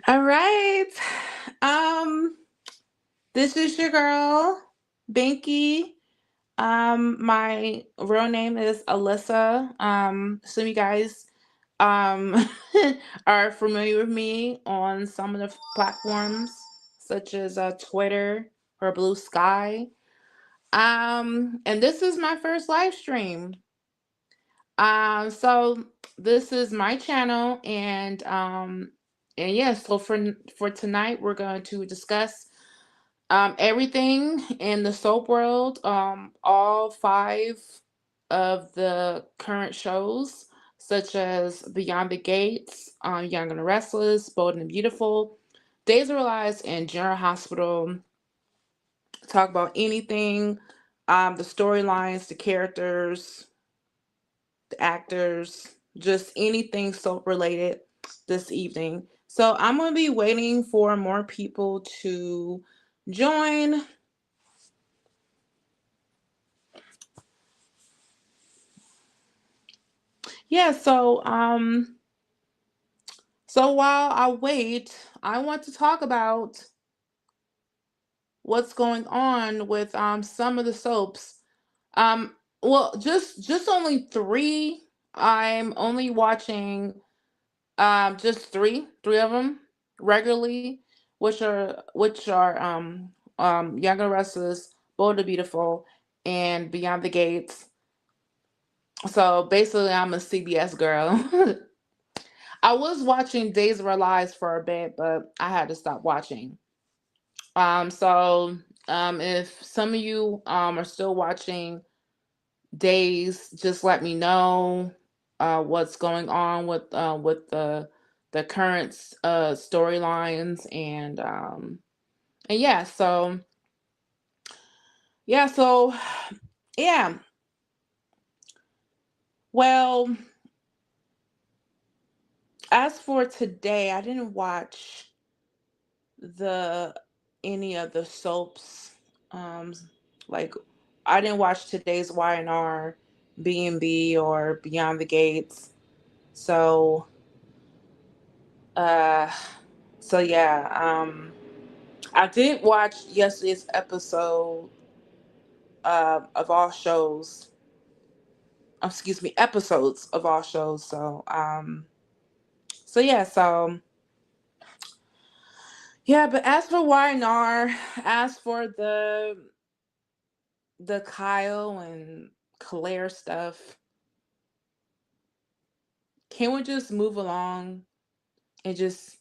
All right. Um, this is your girl, Binky. My real name is Alyssa. Some of you guys um are familiar with me on some of the platforms such as Twitter or Blue Sky. And this is my first live stream. So this is my channel, and yeah, so for tonight we're going to discuss everything in the soap world, all five of the current shows, such as Beyond the Gates, Young and the Restless, Bold and Beautiful, Days of Our Lives, and General Hospital. Talk about anything, the storylines, the characters, the actors, just anything soap related this evening. So I'm going to be waiting for more people to join. Yeah, so while I wait, I want to talk about what's going on with some of the soaps. Well, just only three. I'm only watching just three of them regularly, which are Young and Restless, Bold and Beautiful, and Beyond the Gates. So basically, I'm a CBS girl. I was watching Days of Our Lives for a bit, but I had to stop watching. If some of you are still watching Days, just let me know what's going on with the current storylines, and yeah, so yeah. Well, as for today, I didn't watch the any of the soaps. Um, like I didn't watch today's Y&R, B&B, or Beyond the Gates. So, uh, so yeah. I did watch yesterday's episode of all shows. Excuse me, episodes of all shows. So yeah. But as for Y&R, as for the Kyle and Claire stuff, can we just move along and just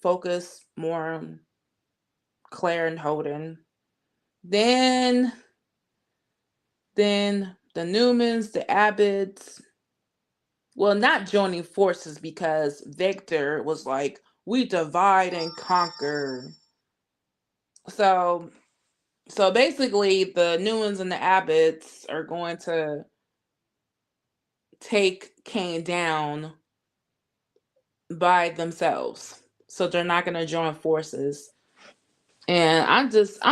focus more on Claire and Holden? Then then the Newmans, the Abbotts, well, not joining forces because Victor was like, we divide and conquer. So so basically the Newmans and the Abbotts are going to take Kane down by themselves. So they're not going to join forces. And I'm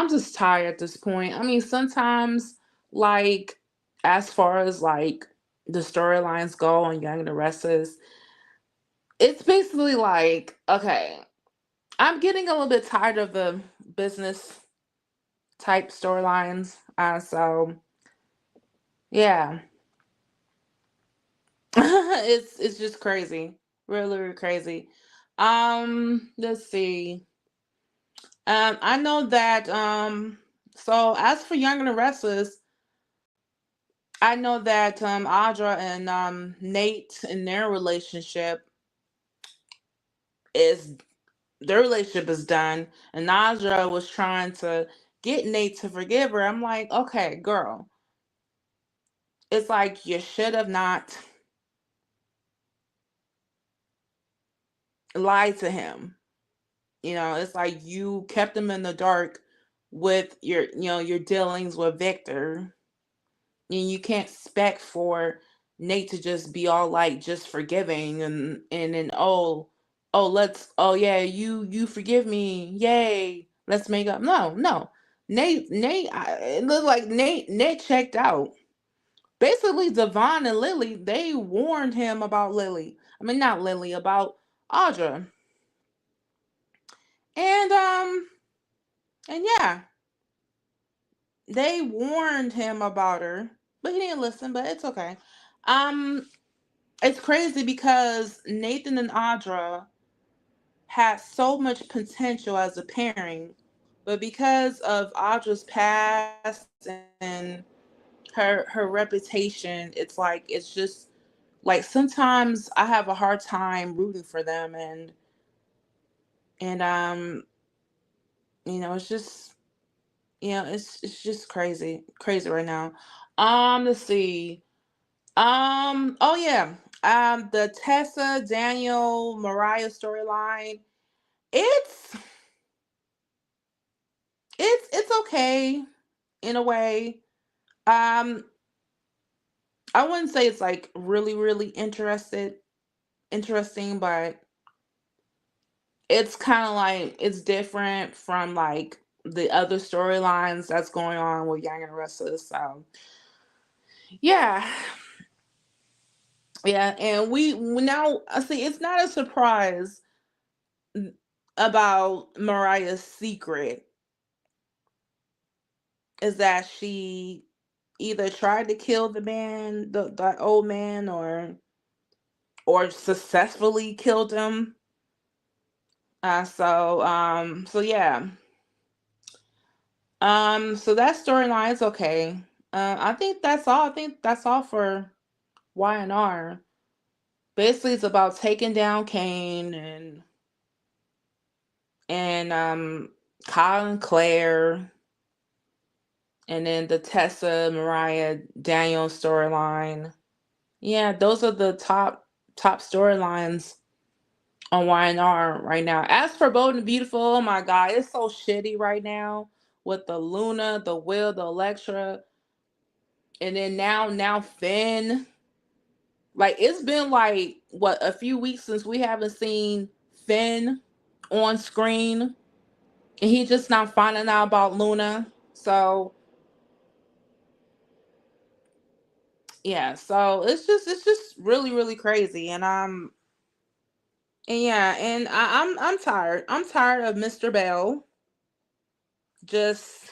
just tired at this point. I mean, sometimes, like, as far as like the storylines go on Young and the Restless, it's basically like, okay, I'm getting a little bit tired of the business type storylines. So yeah, it's just crazy, really, really crazy. Let's see. I know that. So as for Young and the Restless, I know that Audra and Nate in is their relationship is done, and Audra was trying to get Nate to forgive her. I'm like, okay, girl, it's like you should have not lied to him. It's like you kept him in the dark with your dealings with Victor, and you can't expect for Nate to just be all like just forgiving and then oh yeah, you forgive me, yay, let's make up. No, no, it looked like Nate checked out. Basically, Devon and Lily, they warned him about Lily. I mean, not Lily, about Audra. And and yeah, they warned him about her, but he didn't listen, but it's okay. Um it's crazy because Nathan and Audra had so much potential as a pairing, but because of Audra's past and her reputation, it's like it's just like sometimes I have a hard time rooting for them, and it's just it's just crazy right now. Let's see. Oh yeah. The Tessa, Daniel, Mariah storyline. It's it's okay in a way. Um, I wouldn't say it's like really interesting, but it's kind of like it's different from like the other storylines that's going on with Young and Restless. So yeah, yeah, and we now I see it's not a surprise about Mariah's secret is that she either tried to kill the man, the old man, or successfully killed him. So yeah. So that storyline is okay. I think that's all. I think that's all for Y&R. Basically, it's about taking down Kane and Kyle and Claire, and then the Tessa, Mariah, Daniel storyline. Yeah, those are the top storylines on Y&R right now. As for Bold and Beautiful, oh my god, it's so shitty right now with the Luna, the Will, the Electra, and then now Finn. Like it's been like what a few weeks since we haven't seen Finn on screen, and he just not finding out about Luna. So yeah, so it's just really crazy, and yeah, and I'm tired. I'm tired of Mr. Bell. Just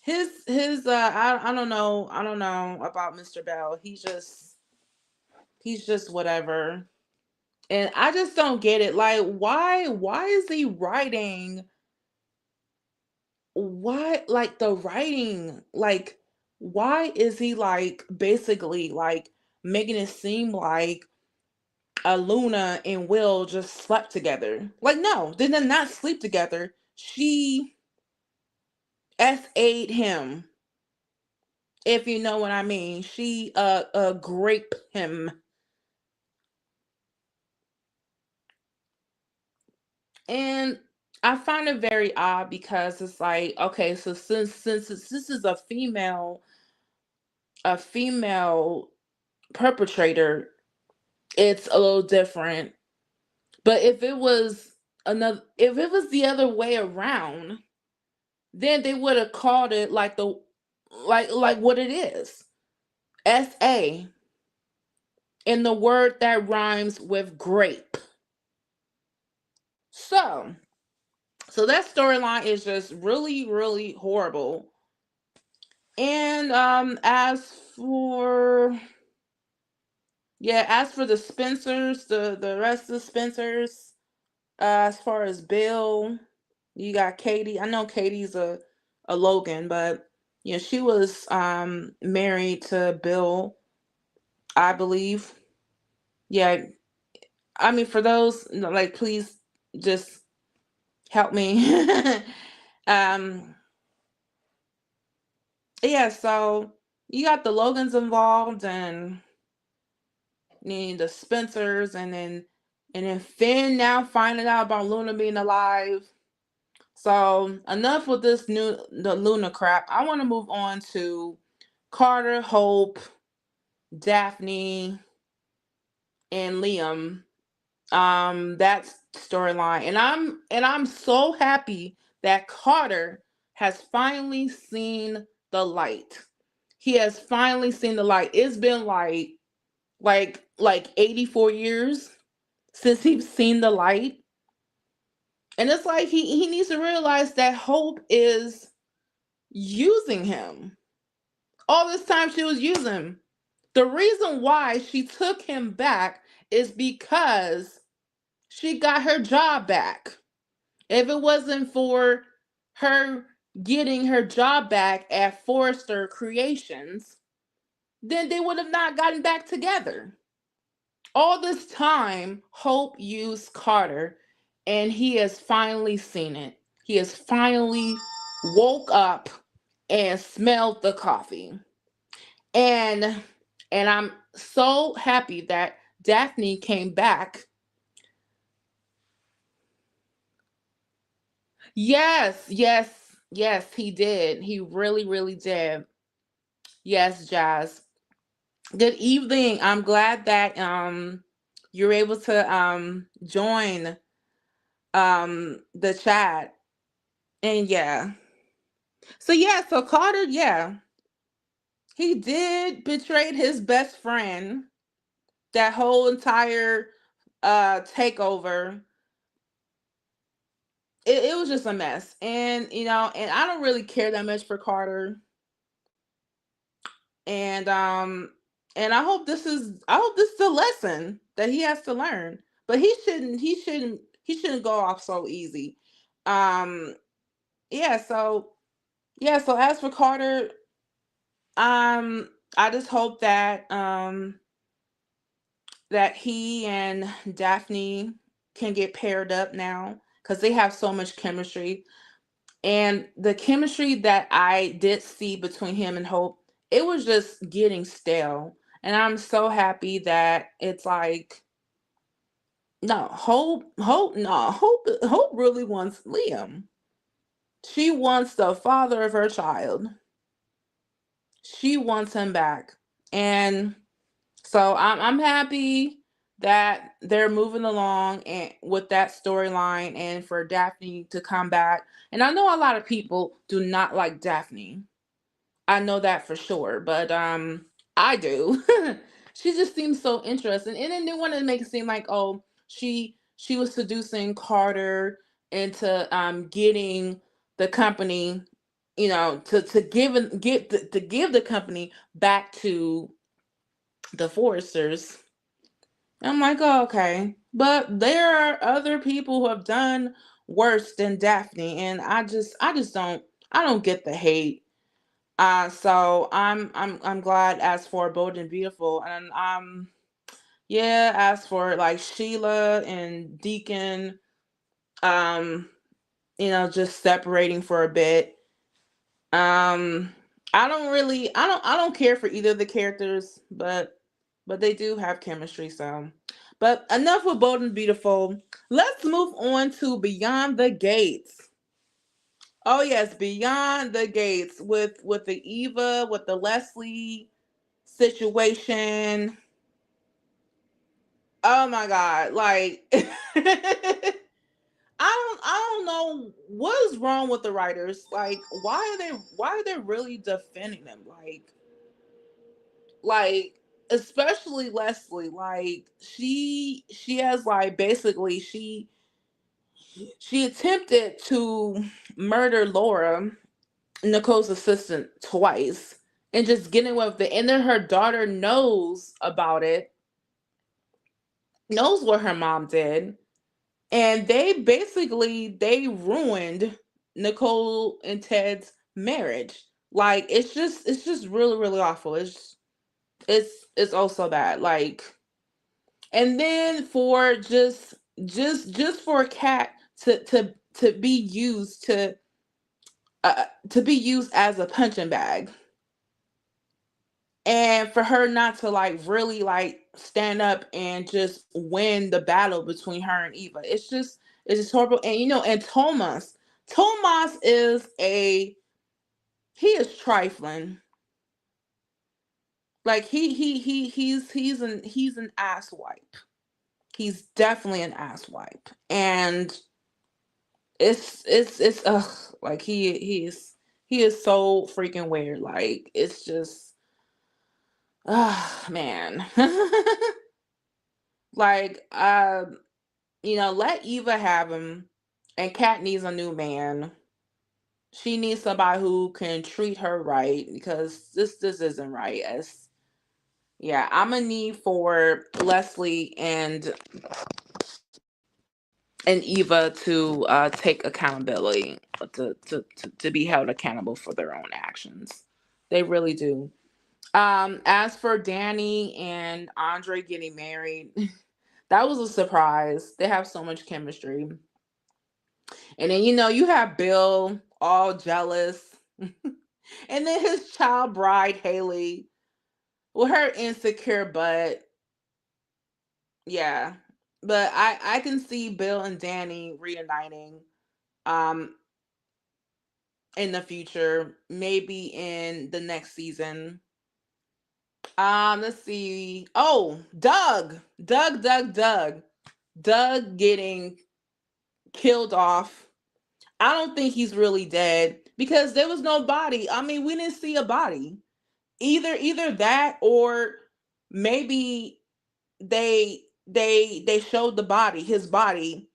I don't know about Mr. Bell. He's just whatever. And I just don't get it. Like why is he writing why like the writing like why is he like basically like making it seem like Luna and Will just slept together? Like no, they did not sleep together. She S8'd him, if you know what I mean. She grape him. And I find it very odd because it's like, okay, so since this is a female perpetrator, it's a little different. But if it was the other way around, then they would have called it like like what it is. SA, in the word that rhymes with grape. So so that storyline is just really horrible. And as for the Spencers, the rest of the Spencers, as far as Bill, you got Katie. I know Katie's a Logan, but yeah, she was married to Bill, I believe. Yeah, I mean for those like please just help me. um yeah, so you got the Logans involved and the Spencers, and then Finn now finding out about Luna being alive. So enough with the Luna crap. I want to move on to Carter, Hope, Daphne, and Liam. That storyline, and I'm so happy that Carter has finally seen the light. He has finally seen the light. It's been like 84 years since he's seen the light. And it's like he needs to realize that Hope is using him. All this time she was using him. The reason why she took him back is because she got her job back. If it wasn't for her getting her job back at Forrester Creations, then they would have not gotten back together. All this time, Hope used Carter, and he has finally seen it. He has finally woke up and smelled the coffee. And I'm so happy that Daphne came back. Yes, yes, yes, he did. He really, really did. Yes, Jazz. Good evening. I'm glad that you're able to join the chat. And yeah. So yeah, so Carter, yeah, he did betray his best friend that whole entire takeover. It was just a mess. And and I don't really care that much for Carter. And I hope this is a lesson that he has to learn. But he shouldn't go off so easy. Um yeah, so yeah, so as for Carter, I just hope that he and Daphne can get paired up now because they have so much chemistry. And the chemistry that I did see between him and Hope, it was just getting stale. And I'm so happy that it's like, no, Hope really wants Liam. She wants the father of her child. She wants him back. And so I'm happy that they're moving along and with that storyline and for Daphne to come back. And I know a lot of people do not like Daphne. I know that for sure, but I do. She just seems so interesting. And then they want to make it seem like, oh, she was seducing Carter into getting the company, to give the company back to the Foresters. I'm like, oh, okay. But there are other people who have done worse than Daphne, and I don't get the hate. So I'm glad as for Bold and Beautiful, and yeah, as for like Sheila and Deacon, um, just separating for a bit. Um, I don't care for either of the characters, but they do have chemistry. So, but enough with Bold and Beautiful. Let's move on to Beyond the Gates. Oh yes, Beyond the Gates with the Eva, with the Leslie situation. Oh my god, like I don't know what is wrong with the writers. Like why are they really defending them? Like especially Leslie, like she has like basically she attempted to murder Laura, Nicole's assistant, twice and just getting away with it. And then her daughter knows about it, knows what her mom did. And they ruined Nicole and Ted's marriage. Like it's just really, really awful. It's also bad. Like and then for just for a cat to be used to be used as a punching bag and for her not to like really like stand up and just win the battle between her and Eva. It's just horrible. And and Thomas is he is trifling. Like he's an ass wipe. He's definitely an ass wipe. And it's ugh, like he is so freaking weird. Like it's just man. Like let Eva have him. And Kat needs a new man. She needs somebody who can treat her right because this isn't right. As Yeah, I'm gonna need for Leslie and Eva to take accountability, to be held accountable for their own actions. They really do. As for Danny and Andre getting married, that was a surprise. They have so much chemistry. And then you have Bill all jealous. And then his child bride Haley with her insecure butt. Yeah. But I can see Bill and Danny reuniting um in the future, maybe in the next season. Let's see. Oh, Doug. Doug getting killed off. I don't think he's really dead because there was no body. I mean, we didn't see a body. Either that, or maybe they showed the body, his body,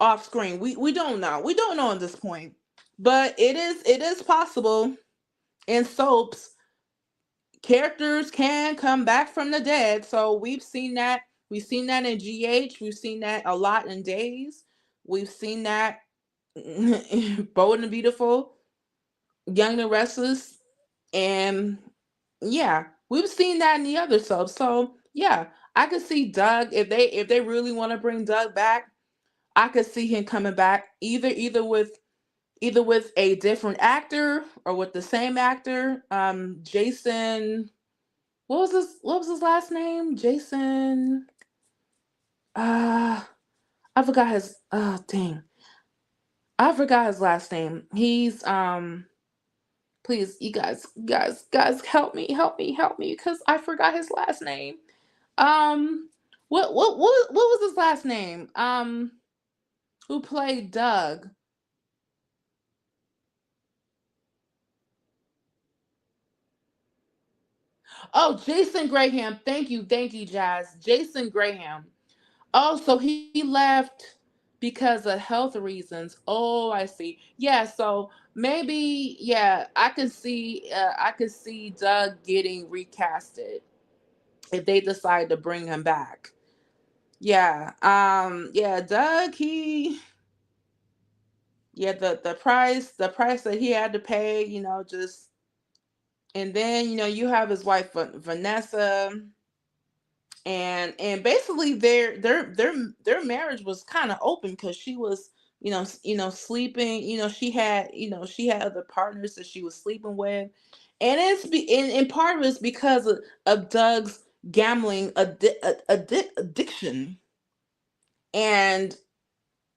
off screen. We don't know. We don't know at this point. But it is possible in soaps characters can come back from the dead. So we've seen that. We've seen that in GH. We've seen that a lot in Days. We've seen that Bold and Beautiful, Young and Restless, and yeah, we've seen that in the other subs. So yeah, I could see Doug if they really want to bring Doug back. I could see him coming back either with a different actor or with the same actor. Jason, what was his last name? Jason. Uh I forgot his. Oh dang, I forgot his last name. He's Please, you guys, help me, because I forgot his last name. Um, what was his last name? Who played Doug? Oh, Jason Graham. Thank you, Jazz. Jason Graham. Oh, so he left because of health reasons. Oh, I see. Yeah, so maybe, yeah, I could see Doug getting recasted if they decide to bring him back. Yeah. Yeah, Doug, the price that he had to pay, just. And then you have his wife Vanessa, and basically their marriage was kind of open because she was sleeping. She had other partners that she was sleeping with, and and part of it's because of Doug's gambling addiction. And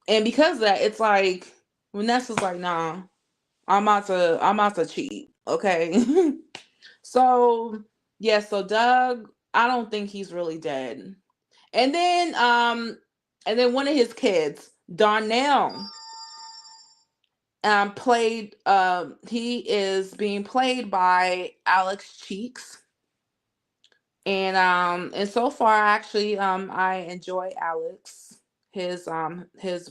and because of that, it's like Vanessa's like, nah, I'm about to cheat, okay. So yeah, so Doug, I don't think he's really dead. And then one of his kids, Darnell, played he is being played by Alex Cheeks. And so far, actually, I enjoy his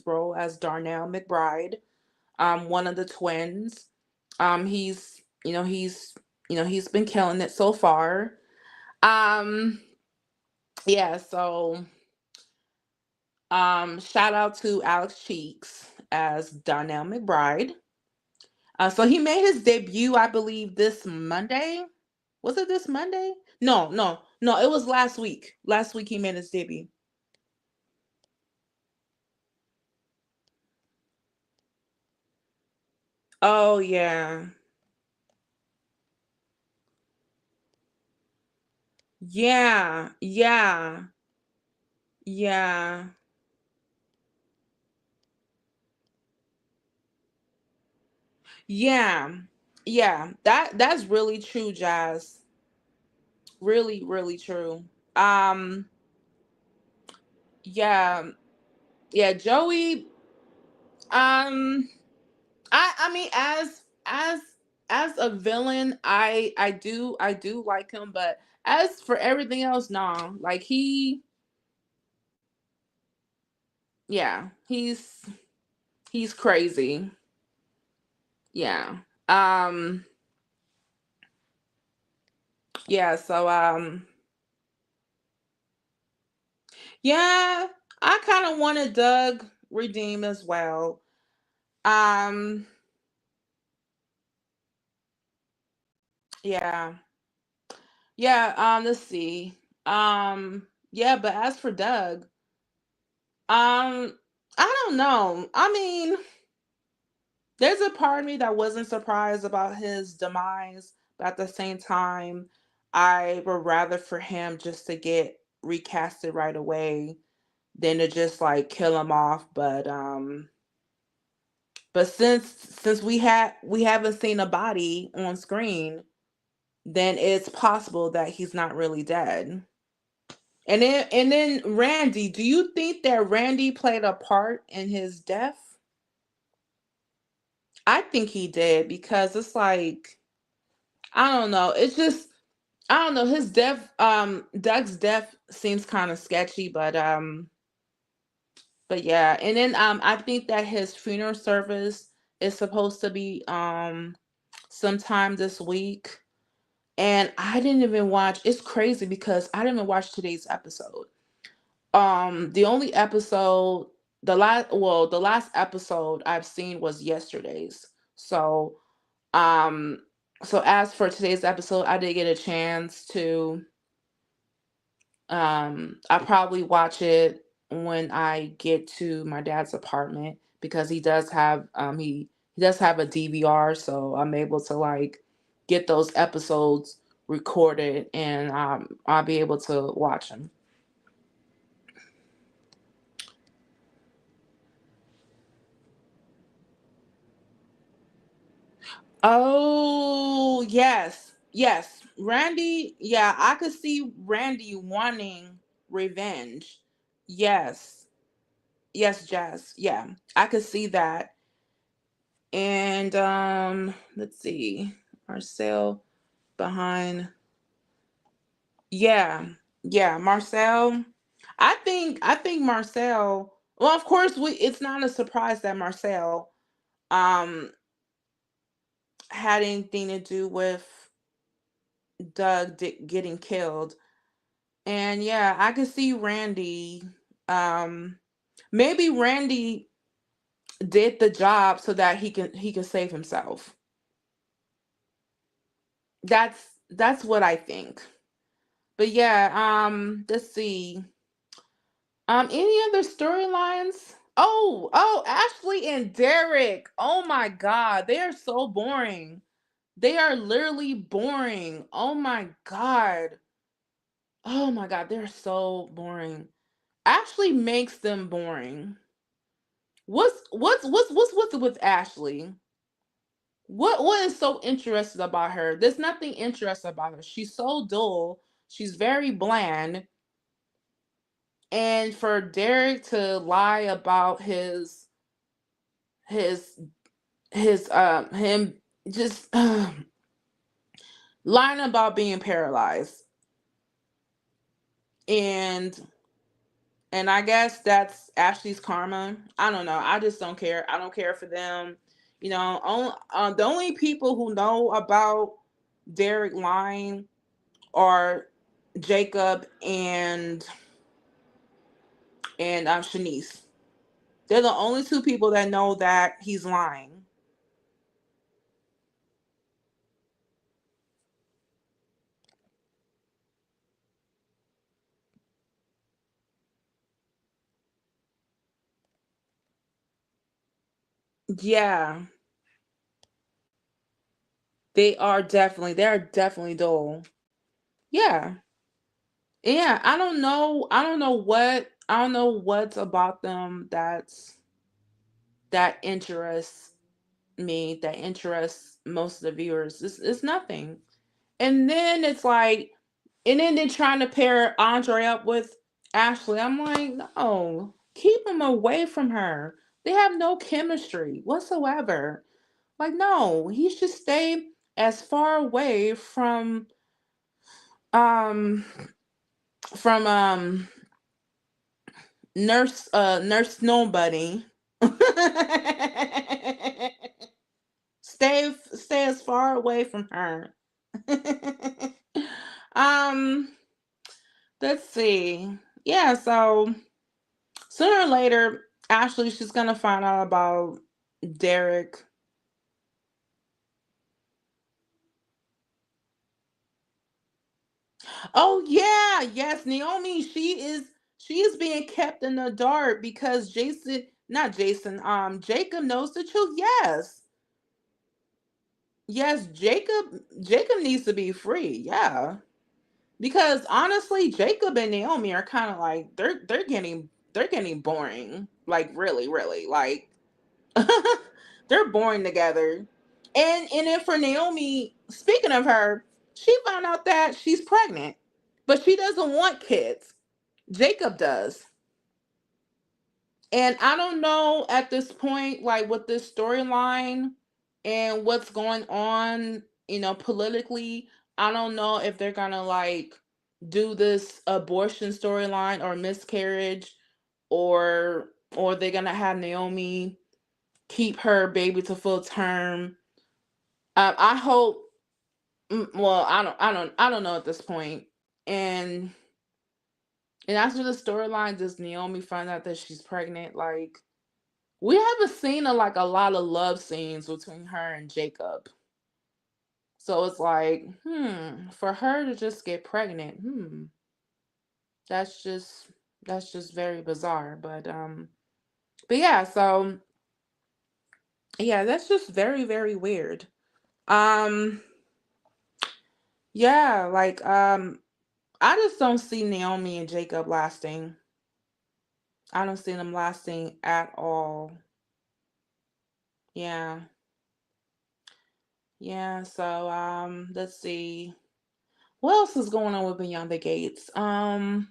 role as Darnell McBride, one of the twins. He's been killing it so far. Um yeah, so shout out to Alex Cheeks as Darnell McBride. So he made his debut, I believe, this Monday. Was it this Monday? No, no, no. It was last week. Last week he made his debut. Oh yeah, yeah, yeah, yeah, yeah, yeah. That's really true, Jazz. Really, really true. Um, yeah, yeah. Joey. Um, I mean, as a villain, I do like him, but as for everything else, nah. Like Yeah, he's crazy. Yeah. Um yeah, so yeah, I kind of wanted Doug redeem as well. Um yeah. Yeah, let's see. Yeah, but as for Doug, I don't know. I mean, there's a part of me that wasn't surprised about his demise, but at the same time, I would rather for him just to get recasted right away than to just like kill him off. But since we haven't seen a body on screen, then it's possible that he's not really dead. And then Randy, do you think that Randy played a part in his death? I think he did because it's like I don't know. It's just I don't know. His death, Doug's death seems kind of sketchy, but yeah. And then I think that his funeral service is supposed to be sometime this week. And I didn't even watch. It's crazy because I didn't even watch today's episode. The only episode, the last episode I've seen was yesterday's. Um, so as for today's episode, I did get a chance to I probably watch it when I get to my dad's apartment because he does have a DVR, so I'm able to like get those episodes recorded and I'll be able to watch them. Oh, yes. Yes. Randy, yeah, I could see Randy wanting revenge. Yes. Yes, Jazz. Yeah. I could see that. And let's see. Marcel behind. Yeah. Yeah, Marcel. I think Marcel, well, of course we it's not a surprise that Marcel um had anything to do with getting killed. And yeah, I could see Randy. Um, maybe Randy did the job so that he can save himself. That's what I think. But yeah, let's see. Any other storylines? Oh, Ashley and Derek. Oh my God, they are so boring. They are literally boring. Oh my God. Oh my God, they're so boring. Ashley makes them boring. What's with Ashley? What is so interesting about her? There's nothing interesting about her. She's so dull. She's very bland. And for Derek to lie about his him just lying about being paralyzed and and I guess that's Ashley's karma. I don't know. I just don't care. I don't care for them. The only people who know about Derek lying are Jacob and Shanice. They're the only two people that know that he's lying. Yeah, they are definitely dull. Yeah. Yeah, I don't know what's about them that interests me, that interests most of the viewers. It's nothing. And then it's like, and then they're trying to pair Andre up with Ashley. I'm like, no, keep him away from her. They have no chemistry whatsoever. Like, no, he should stay as far away um from Nurse Nobody. Stay as far away from her. um, let's see. Yeah, so sooner or later, Ashley, she's gonna find out about Derek. Oh yeah, yes, Naomi. She is being kept in the dark because not Jason. Jacob knows the truth. Yes, yes, Jacob needs to be free. Yeah, because honestly, Jacob and Naomi are kind of like they're getting boring. Like really, really, like they're boring together. And then for Naomi, speaking of her, she found out that she's pregnant, but she doesn't want kids. Jacob does. And I don't know at this point, like with this storyline and what's going on, politically, I don't know if they're gonna like do this abortion storyline or miscarriage, or they're gonna have Naomi keep her baby to full term. I hope. Well, I don't know at this point. And and after the storyline, does Naomi find out that she's pregnant? Like we haven't seen a lot of love scenes between her and Jacob. So it's like, for her to just get pregnant, that's just that's just very bizarre. But yeah, so yeah, that's just very, very weird. Um, yeah, like I just don't see Naomi and Jacob lasting. I don't see them lasting at all. Yeah. Yeah, so let's see. What else is going on with Beyond the Gates? Yeah,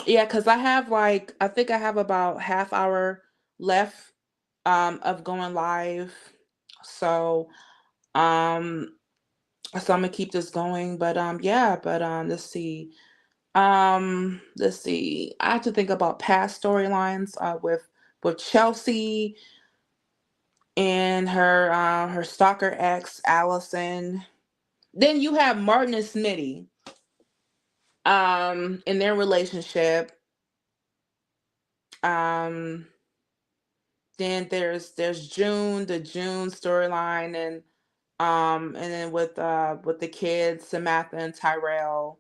because I think I have about half hour left of going live. So um so I'm gonna keep this going. But yeah, but let's see. I have to think about past storylines with Chelsea and her stalker ex Allison. Then you have Martin and Smitty in their relationship. Um then there's June, the June storyline, and then with the kids, Samantha and Tyrell.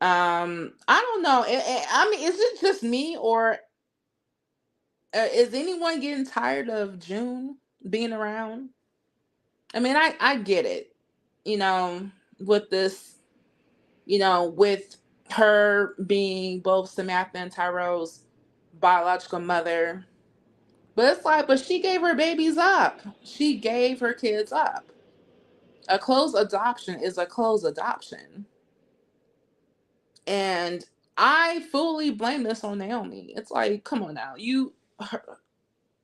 I don't know. I mean, is it just me, or is anyone getting tired of June being around? I mean, I get it, you know, with this, with her being both Samantha and Tyrell's biological mother. But it's like, but she gave her babies up. She gave her kids up. A closed adoption is a closed adoption. And I fully blame this on Naomi. It's like, come on now.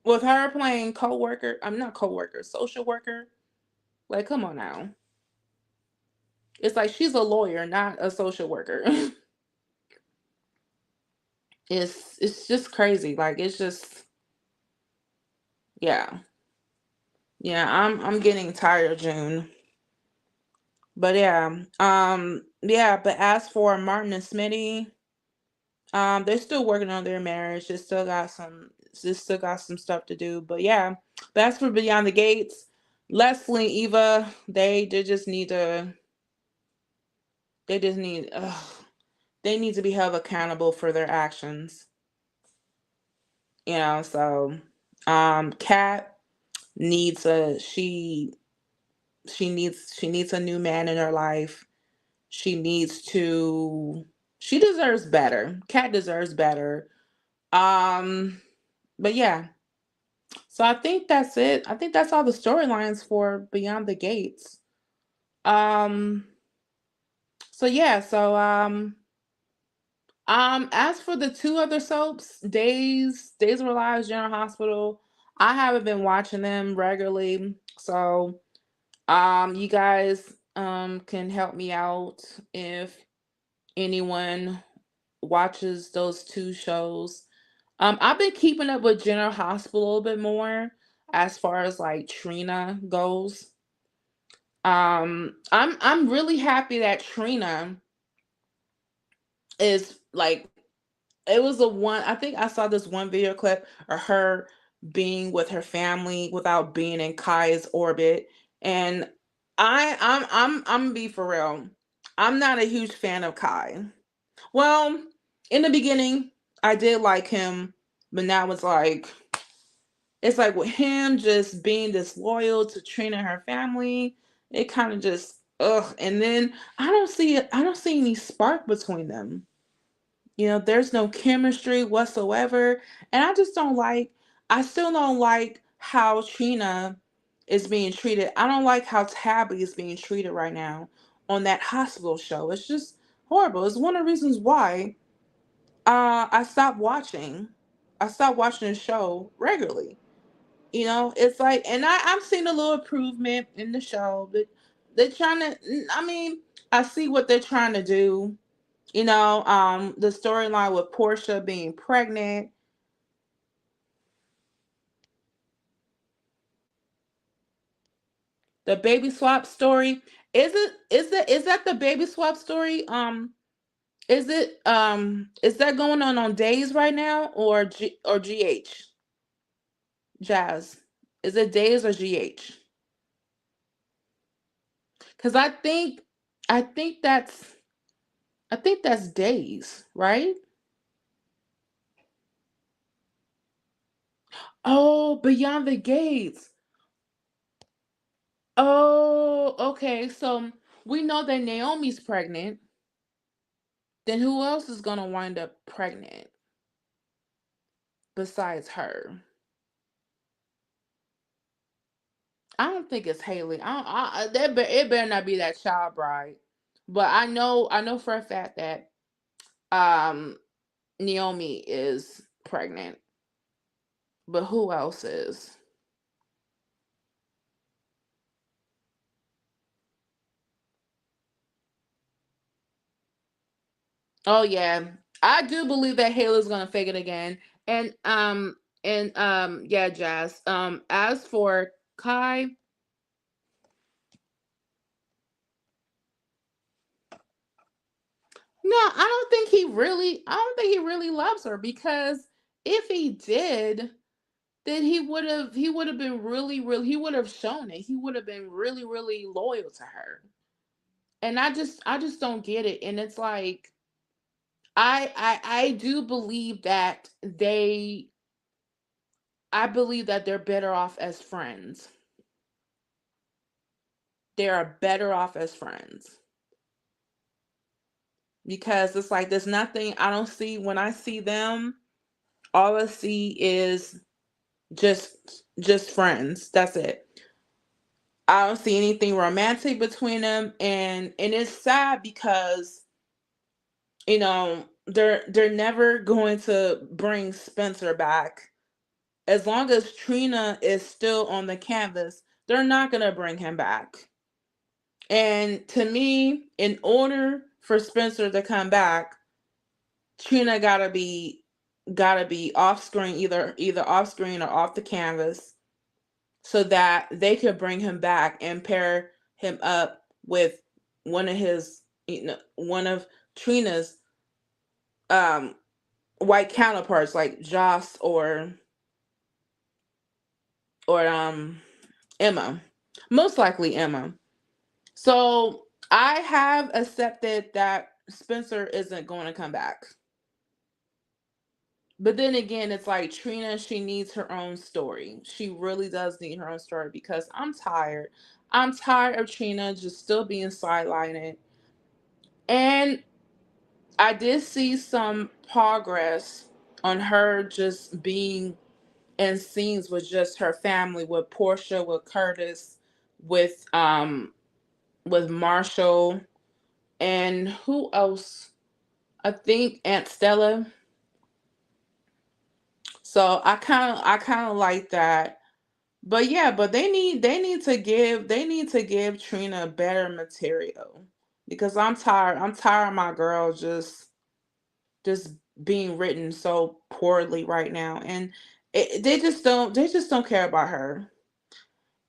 With her playing co-worker, I'm not co-worker, social worker. Like, come on now. It's like she's a lawyer, not a social worker. It's just crazy. Like it's just, yeah. Yeah, I'm getting tired of June. But yeah, but as for Martin and Smitty, they're still working on their marriage. They still got some stuff to do. But yeah. But as for Beyond the Gates, Leslie, Eva, they just need to they just need they need to be held accountable for their actions. So Kat needs a she needs a new man in her life. She needs to she deserves better. Kat deserves better. Um but yeah. So I think that's it. I think that's all the storylines for Beyond the Gates. Um so yeah, so as for the two other soaps, Days of Our Lives, General Hospital, I haven't been watching them regularly. So you guys can help me out if anyone watches those two shows. I've been keeping up with General Hospital a little bit more as far as like Trina goes. I'm really happy that Trina is like, it was a one, I think I saw this one video clip of her being with her family without being in Kai's orbit. And I'm gonna be for real. I'm not a huge fan of Kai. Well, in the beginning, I did like him, but now it's like with him just being disloyal to Trina and her family, it kind of just ugh. And then I don't see any spark between them. There's no chemistry whatsoever. And I still don't like how Trina is being treated. I don't like how Tabby is being treated right now on that hospital show. It's just horrible. It's one of the reasons why I stopped watching. I stopped watching the show regularly. It's like, and I'm seeing a little improvement in the show, but they're trying to, I mean, I see what they're trying to do. The storyline with Portia being pregnant, the baby swap story. Is that the baby swap story? Is that going on Days right now, or GH? Jazz. Is it Days or GH? Cuz I think that's I think that's Days, right? Oh, Beyond the Gates. Oh, okay. So we know that Naomi's pregnant. Then who else is gonna wind up pregnant besides her? I don't think it's Haley. I, don't, it better not be that child bride. But I know for a fact that um Naomi is pregnant. But who else is? Oh yeah, I do believe that Haley's gonna fake it again. And yeah, Jazz. As for Kai, no, I don't think he really loves her, because if he did, then he would have been really, he would have shown it. He would have been really, really loyal to her. And I just don't get it. And it's like, I do believe that I believe that they're better off as friends. They are better off as friends, because it's like there's nothing I don't see when I see them. All I see is just friends. That's it. I don't see anything romantic between them, and it's sad because they're never going to bring Spencer back. As long as Trina is still on the canvas, they're not going to bring him back. And to me, in order for Spencer to come back, Trina gotta be off screen, either off screen or off the canvas, so that they could bring him back and pair him up with one of Trina's um white counterparts, like Joss or Emma. Most likely Emma. So I have accepted that Spencer isn't going to come back. But then again, it's like Trina, she needs her own story. She really does need her own story, because I'm tired. I'm tired of Trina just still being sidelined. And I did see some progress on her just being in scenes with just her family, with Portia, with Curtis, with with Marshall, and who else? I think Aunt Stella. So I kind of like that. But yeah, but they need to give Trina better material, because I'm tired. I'm tired of my girl just. just being written so poorly right now, and they just don't care about her.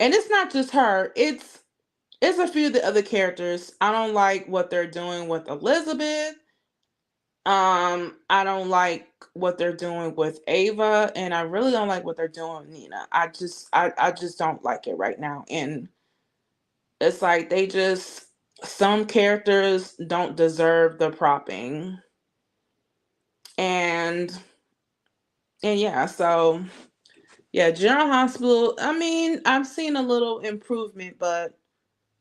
And it's not just her, it's a few of the other characters. I don't like what they're doing with Elizabeth. I don't like what they're doing with Ava, and I really don't like what they're doing with Nina. I just don't like it right now. And it's like they just, some characters don't deserve the propping. And yeah, so yeah, General Hospital, I mean, I've seen a little improvement, but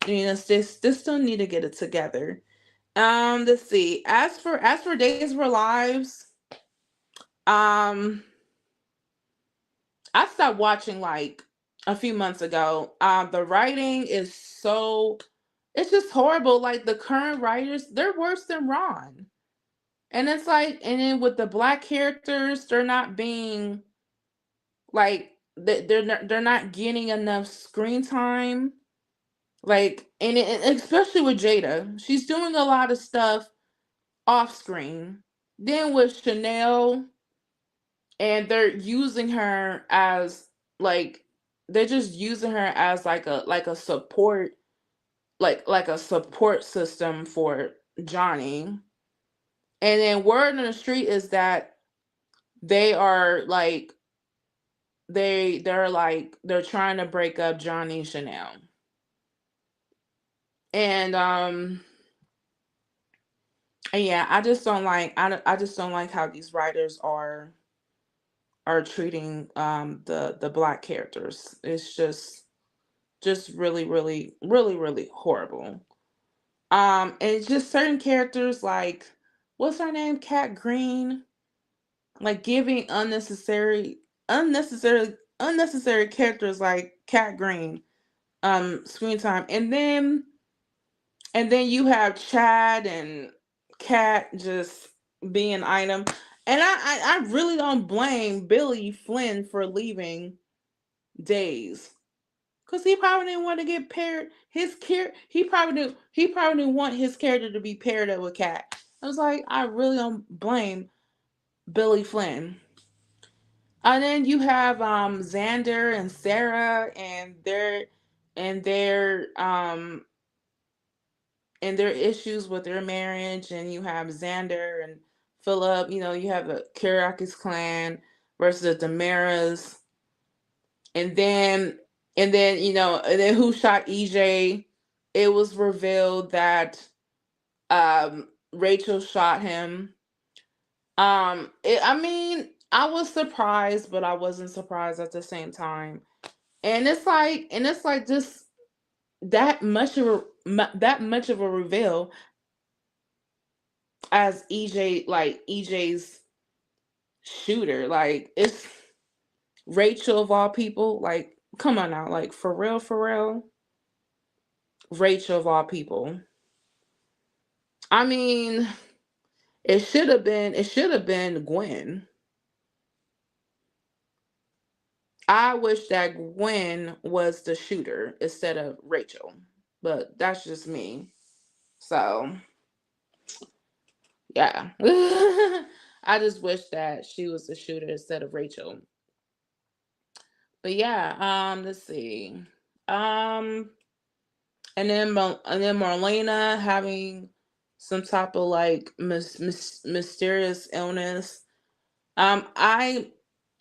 they still need to get it together. Let's see. As for Days of Our Lives, um, I stopped watching like a few months ago. The writing is so, it's just horrible. Like the current writers, they're worse than Ron. And it's like, and then with the black characters, they're not being like, they're not getting enough screen time. Like, and especially with Jada, she's doing a lot of stuff off screen. Then with Chanel, and they're using her as like, they're just using her as like a support, like a support system for Johnny. And then word on the street is that they are like, they're trying to break up Johnny and Chanel. And and yeah, I just don't like, I just don't like how these writers are treating the black characters. It's just really really horrible. And it's just certain characters like, what's her name, Cat Green, like giving unnecessary characters like Cat Green screen time. And then you have Chad and Cat just being an item. And I really don't blame Billy Flynn for leaving Days. Cause he probably didn't want to get paired. He probably didn't want his character to be paired up with Cat. I was like, I really don't blame Billy Flynn. And then you have Xander and Sarah and their and their issues with their marriage. And you have Xander and Philip. You have the Karakas clan versus the Damaras. And then and then who shot EJ? It was revealed that Rachel shot him. I mean, I was surprised, but I wasn't surprised at the same time. And it's like just that much of a reveal as EJ's shooter. Like, it's Rachel of all people. Like, come on now, like for real, Rachel of all people. I mean, it should have been Gwen. I wish that Gwen was the shooter instead of Rachel. But that's just me. So, yeah. I just wish that she was the shooter instead of Rachel. But yeah, let's see. Um and then Marlena having some type of like mysterious illness. I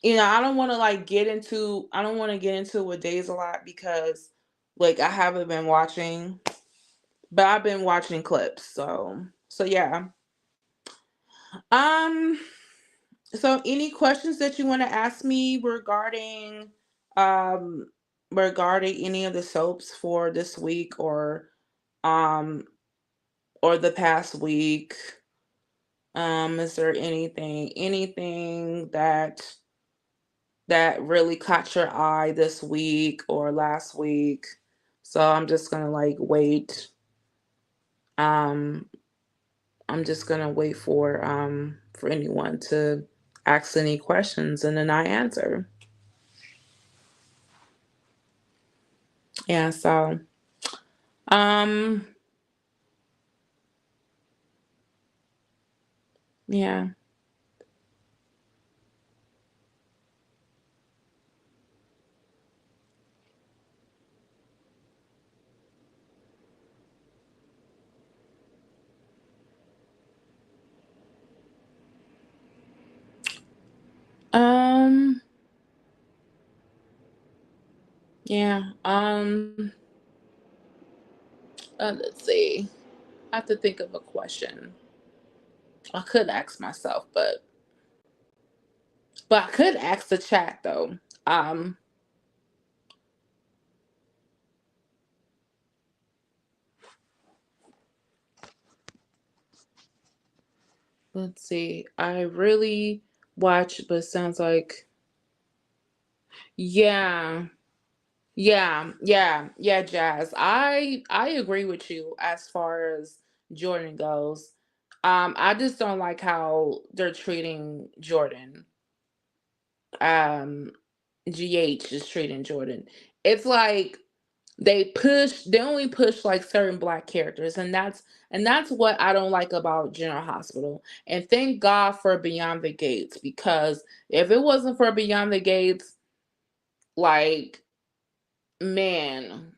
I don't want to like get into I don't want to get into with Days a lot because like I haven't been watching, but I've been watching clips. So yeah. Um so any questions that you want to ask me um regarding any of the soaps for this week um or the past week? Is there anything that really caught your eye this week or last week? So I'm just gonna like wait. Um, I'm just gonna wait for anyone to ask any questions and then I answer. Yeah. So um, yeah. Yeah. Let's see. I have to think of a question. I could ask myself, but I could ask the chat though. Um, let's see. I really watch, but it sounds like yeah. Yeah, Jazz. I agree with you as far as Jordan goes. I just don't like how they're treating Jordan. Um, GH is treating Jordan. It's like they only push like certain black characters, and that's what I don't like about General Hospital. And thank God for Beyond the Gates, because if it wasn't for Beyond the Gates, like, man,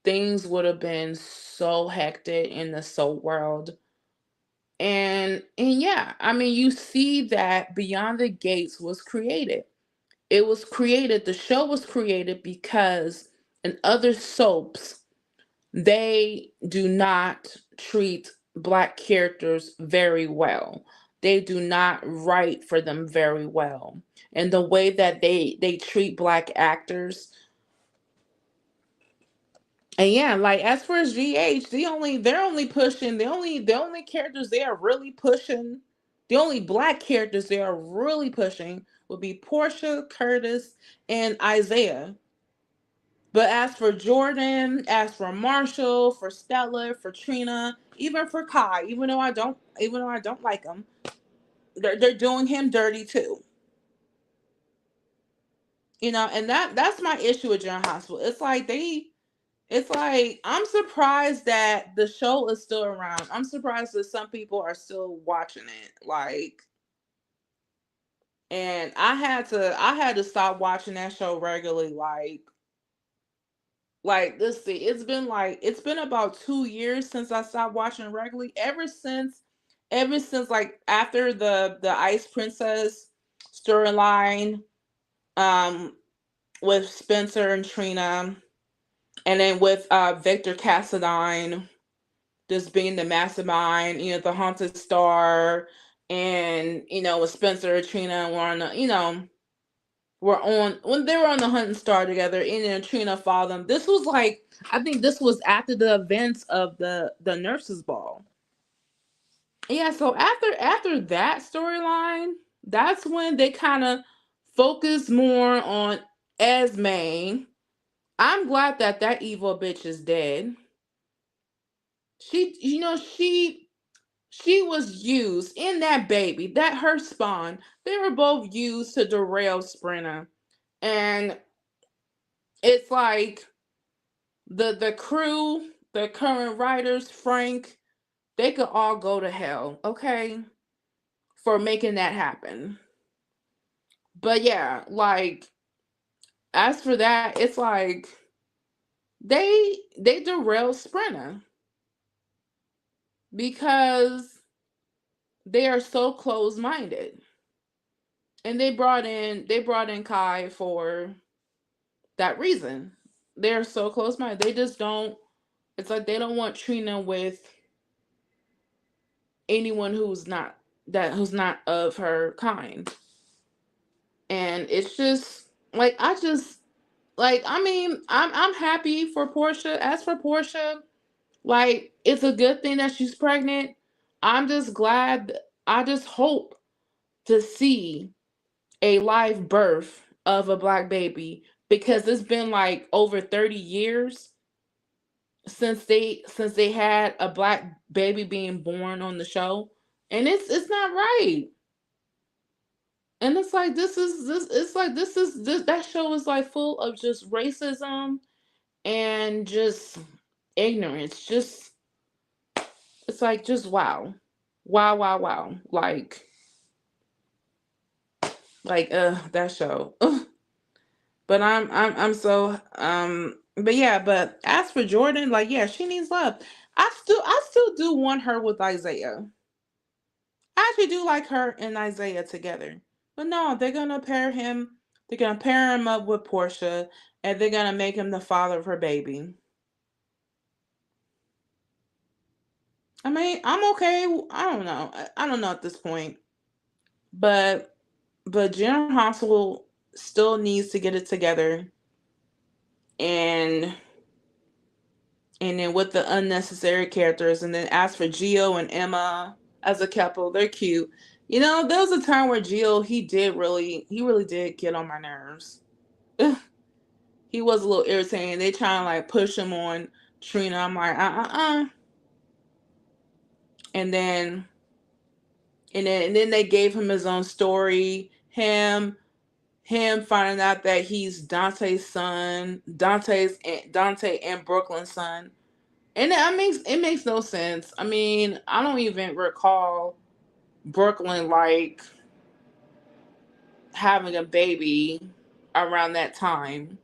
things would have been so hectic in the soap world. And yeah, I mean, you see that Beyond the Gates was created. It was created, the show was created because in other soaps, they do not treat black characters very well. They do not write for them very well. And the way that they treat black actors. And yeah, like as for GH, they're only pushing the only characters they are really pushing, the only black characters they are really pushing would be Portia, Curtis, and Isaiah. But as for Jordan, as for Marshall, for Stella, for Trina, even for Kai, even though I don't like him, they're doing him dirty too. And that's my issue with General Hospital. It's like I'm surprised that the show is still around. I'm surprised that some people are still watching it. And I had to stop watching that show regularly. Like, let's see, it's been about 2 years since I stopped watching regularly. Ever since like after the Ice Princess storyline, um, with Spencer and Trina, and then with Victor Cassadine just being the mastermind, the haunted star, and with Spencer and Trina were on were on when they were on the hunting star together, and then Trina followed them. This was like, I think this was after the events of the nurses ball. Yeah, so after that storyline, that's when they kind of focus more on Esme. I'm glad that that evil bitch is dead. She was used in that baby, that her spawn. They were both used to derail Sprinter. And it's like the crew, the current writers, Frank, they could all go to hell, okay, for making that happen. But yeah, like as for that, it's like they derailed Sprinter because they are so close minded. And they brought in Kai for that reason. They're so close minded. They just don't. It's like they don't want Trina with anyone who's not of her kind. And it's just like I just like I mean I'm happy for Portia. As for Portia, like it's a good thing that she's pregnant. I'm just glad. I just hope to see a live birth of a black baby, because it's been like over 30 years since they had a black baby being born on the show, and it's not right. And it's like this it's like this is this that show is like full of just racism and just ignorance. Just it's like just wow. Wow, wow, wow. Like that show. Ugh. But I'm so but yeah, but as for Jordan, like yeah, she needs love. I still do want her with Isaiah. I actually do like her and Isaiah together. But no, They're gonna pair him up with Portia, and they're gonna make him the father of her baby. I mean, I'm okay. I don't know. I don't know at this point, but General Hospital still needs to get it together, and then with the unnecessary characters, and then as for Gio and Emma as a couple, they're cute. There was a time where Gio he really did get on my nerves. He was a little irritating. They trying to like push him on Trina. I'm like, and then and then they gave him his own story. Him finding out that he's Dante's son, Dante and Brooklyn's son, and it makes no sense. I mean, I don't even recall Brooklyn like having a baby around that time,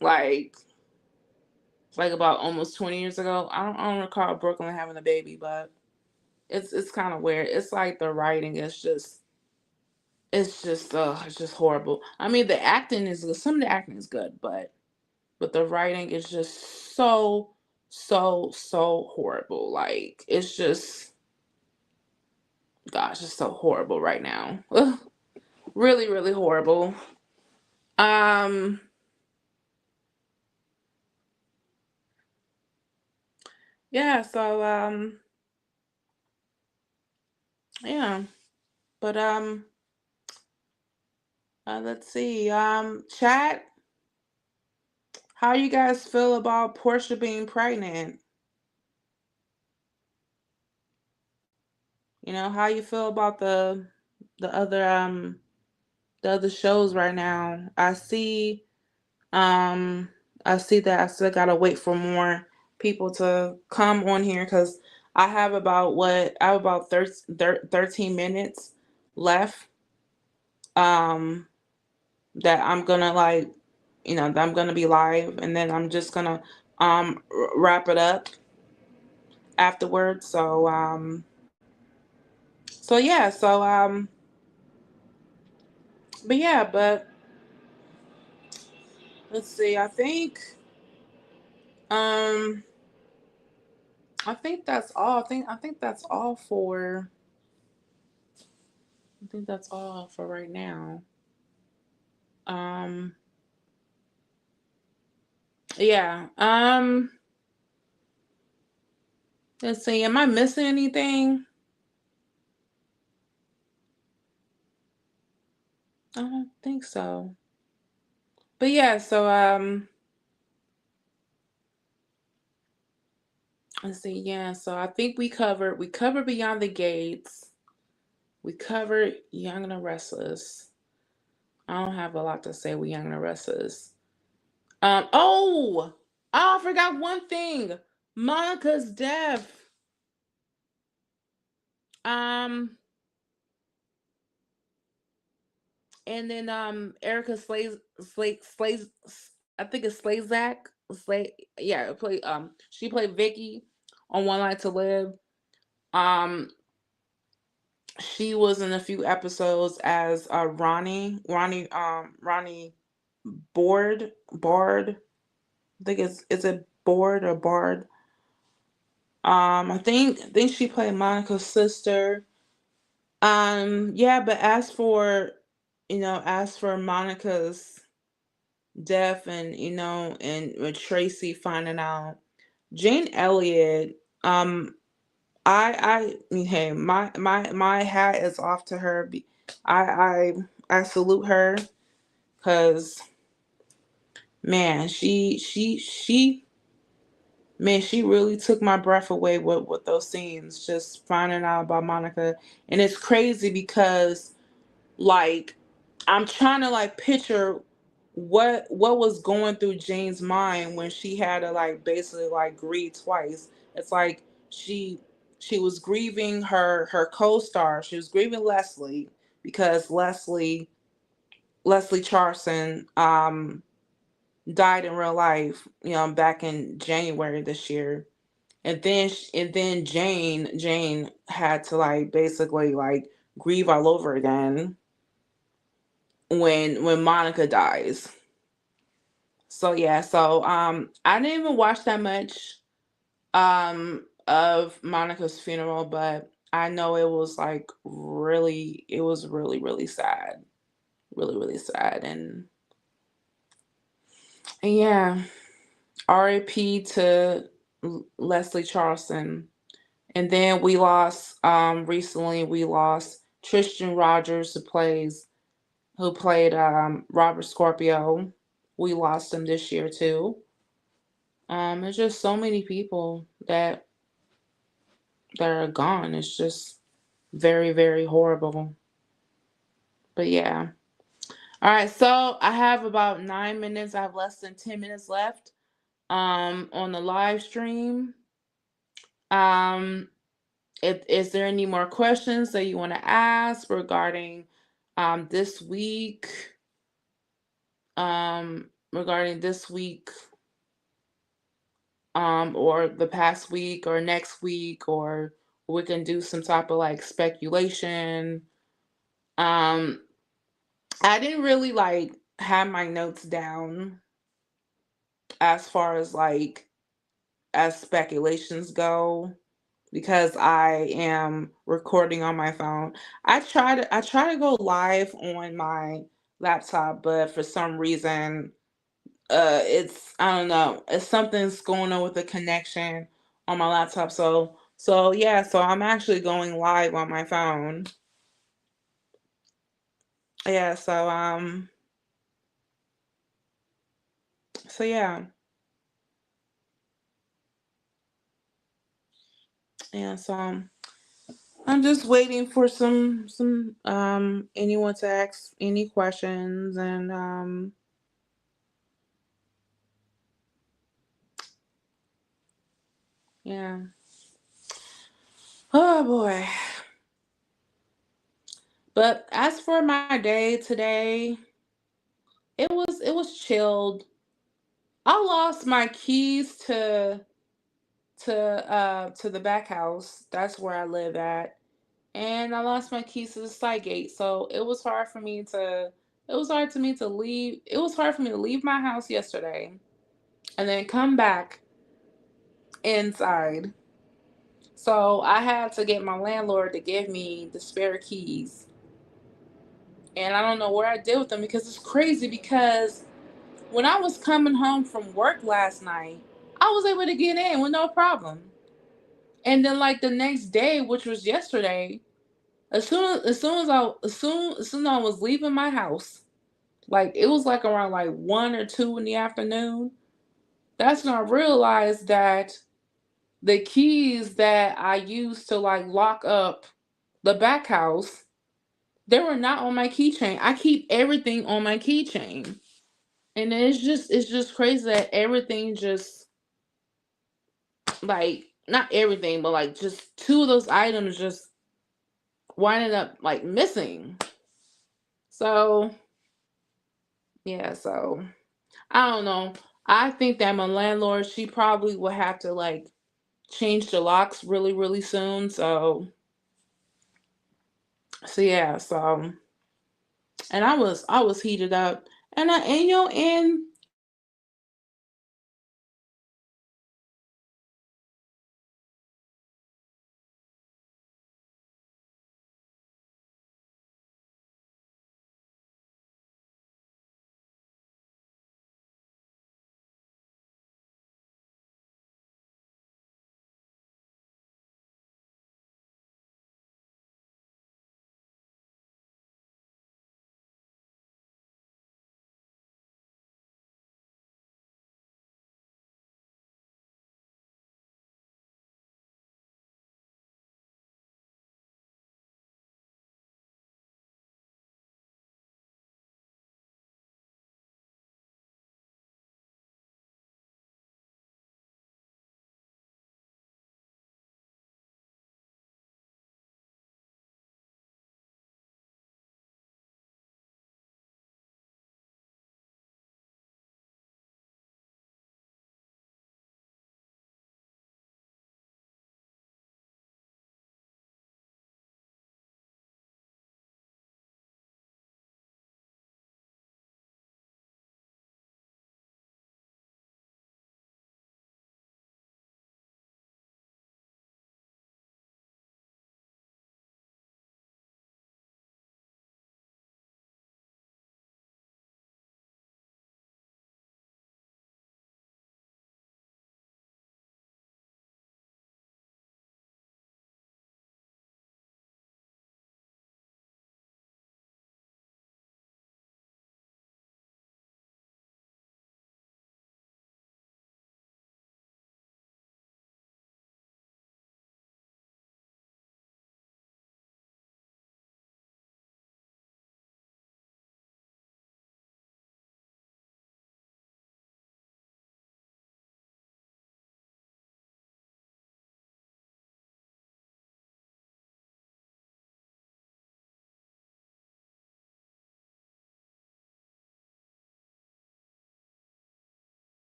like about almost 20 years ago. I don't recall Brooklyn having a baby, but it's kind of weird. It's like the writing is just it's just horrible. I mean, the acting is good. Some of the acting is good, but the writing is just so horrible. Like it's just gosh, it's so horrible right now. Ugh, really, really horrible. Um, yeah. So yeah. But let's see. Chat. How you guys feel about Portia being pregnant? How you feel about the other the other shows right now. Um I see that I still gotta wait for more people to come on here because I have about 13 minutes left um that I'm gonna like that I'm gonna be live, and then I'm just gonna wrap it up afterwards. So yeah, but yeah, but let's see. Um I think that's all. I think that's all for I think that's all for right now. Um yeah. Let's see. Am I missing anything? I don't think so. But yeah, so let's see. Yeah, so I think we covered Beyond the Gates. We covered Young and the Restless. I don't have a lot to say with Young and the Restless. I forgot one thing. Monica's death. Um and then Erica Slays, I think it's Slazak. Slay Yeah, she played Vicky on One Life to Live. Um she was in a few episodes as Ronnie Bard. I think it's a Board or Bard. I think she played Monica's sister. Yeah, but as for Monica's death, and and with Tracy finding out, Jane Elliott, hey, my hat is off to her. I I salute her because man, she really took my breath away with those scenes, just finding out about Monica. And it's crazy because like I'm trying to like picture what was going through Jane's mind when she had to like basically like grieve twice. It's like she was grieving her co-star. She was grieving Leslie because Leslie Charleston died in real life, back in January this year. And then Jane had to like basically like grieve all over again. when Monica dies. So yeah, so I didn't even watch that much of Monica's funeral, but I know it was really really sad. Really really sad, and yeah, RIP to Leslie Charleston. And then we lost recently we lost Tristan Rogers who played Robert Scorpio. We lost him this year too. There's just so many people that are gone. It's just very, very horrible. But yeah. All right, so I have about 9 minutes. I have less than 10 minutes left on the live stream. Um is there any more questions that you want to ask regarding this week? Regarding this week, or the past week or next week, or we can do some type of like speculation. Um, I didn't really like have my notes down as far as like as speculations go because I am recording on my phone. I try to go live on my laptop, but for some reason it's I don't know, it's something's going on with the connection on my laptop. So yeah, so I'm actually going live on my phone. Yeah, so yeah. Yeah, so I'm just waiting for some anyone to ask any questions, and yeah. Oh boy. But as for my day today, it was chilled. I lost my keys to the back house. That's where I live at. And I lost my keys to the side gate. So it was hard to me to leave. It was hard for me to leave my house yesterday and then come back inside. So I had to get my landlord to give me the spare keys. And I don't know where I did with them because it's crazy because when I was coming home from work last night, I was able to get in with no problem. And then like the next day, which was yesterday, as soon as I was leaving my house, like it was like around like 1 or 2 in the afternoon. That's when I realized that the keys that I used to like lock up the back house, they were not on my keychain. I keep everything on my keychain. And it's just crazy that everything just like not everything, but like just two of those items just winded up like missing. So yeah, so I don't know. I think that my landlord, she probably will have to like change the locks really, really soon. So yeah, so and I was heated up. And you know, and I was heated up and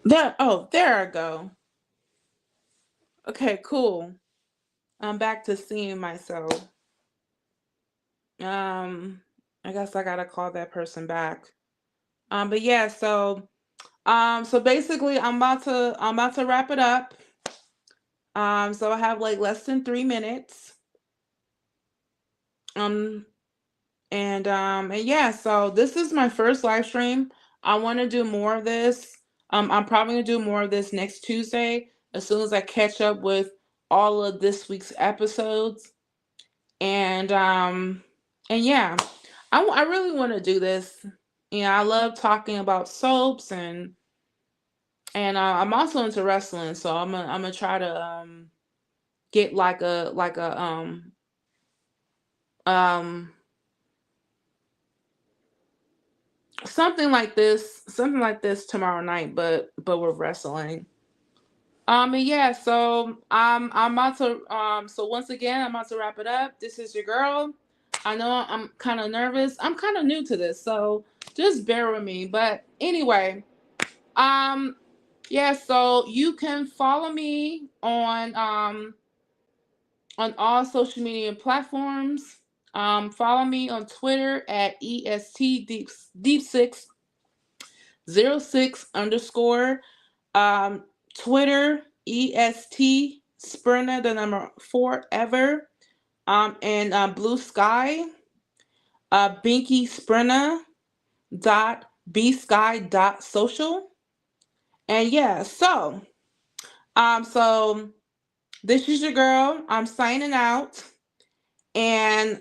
There I go. Okay, cool. I'm back to seeing myself. Um, I guess I gotta call that person back. But yeah, so basically, I'm about to wrap it up. So I have like less than 3 minutes. Um, and yeah, so this is my first live stream. I want to do more of this. I'm probably gonna do more of this next Tuesday as soon as I catch up with all of this week's episodes. And and yeah, I really want to do this. I love talking about soaps and I'm also into wrestling, so I'm gonna try to get um something like this tomorrow night, but with wrestling. And yeah, so I'm about to so once again I'm about to wrap it up. This is your girl. I know I'm kind of nervous. I'm kind of new to this, so just bear with me. But anyway, um yeah, so you can follow me on all social media platforms. Follow me on Twitter at est deep606 um, Twitter, EST Sprinter, the number forever. And Blue Sky, Binky Sprinter dot bsky dot social. And yeah, so this is your girl. I'm signing out, and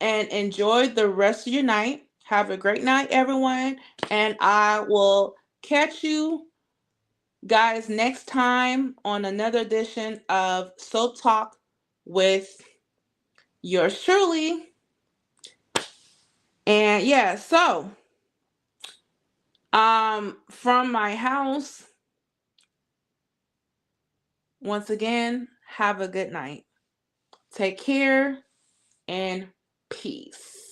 enjoy the rest of your night. Have a great night, everyone, and I will catch you guys next time on another edition of Soap Talk with yours truly. And yeah, so from my house, once again, have a good night. Take care and peace.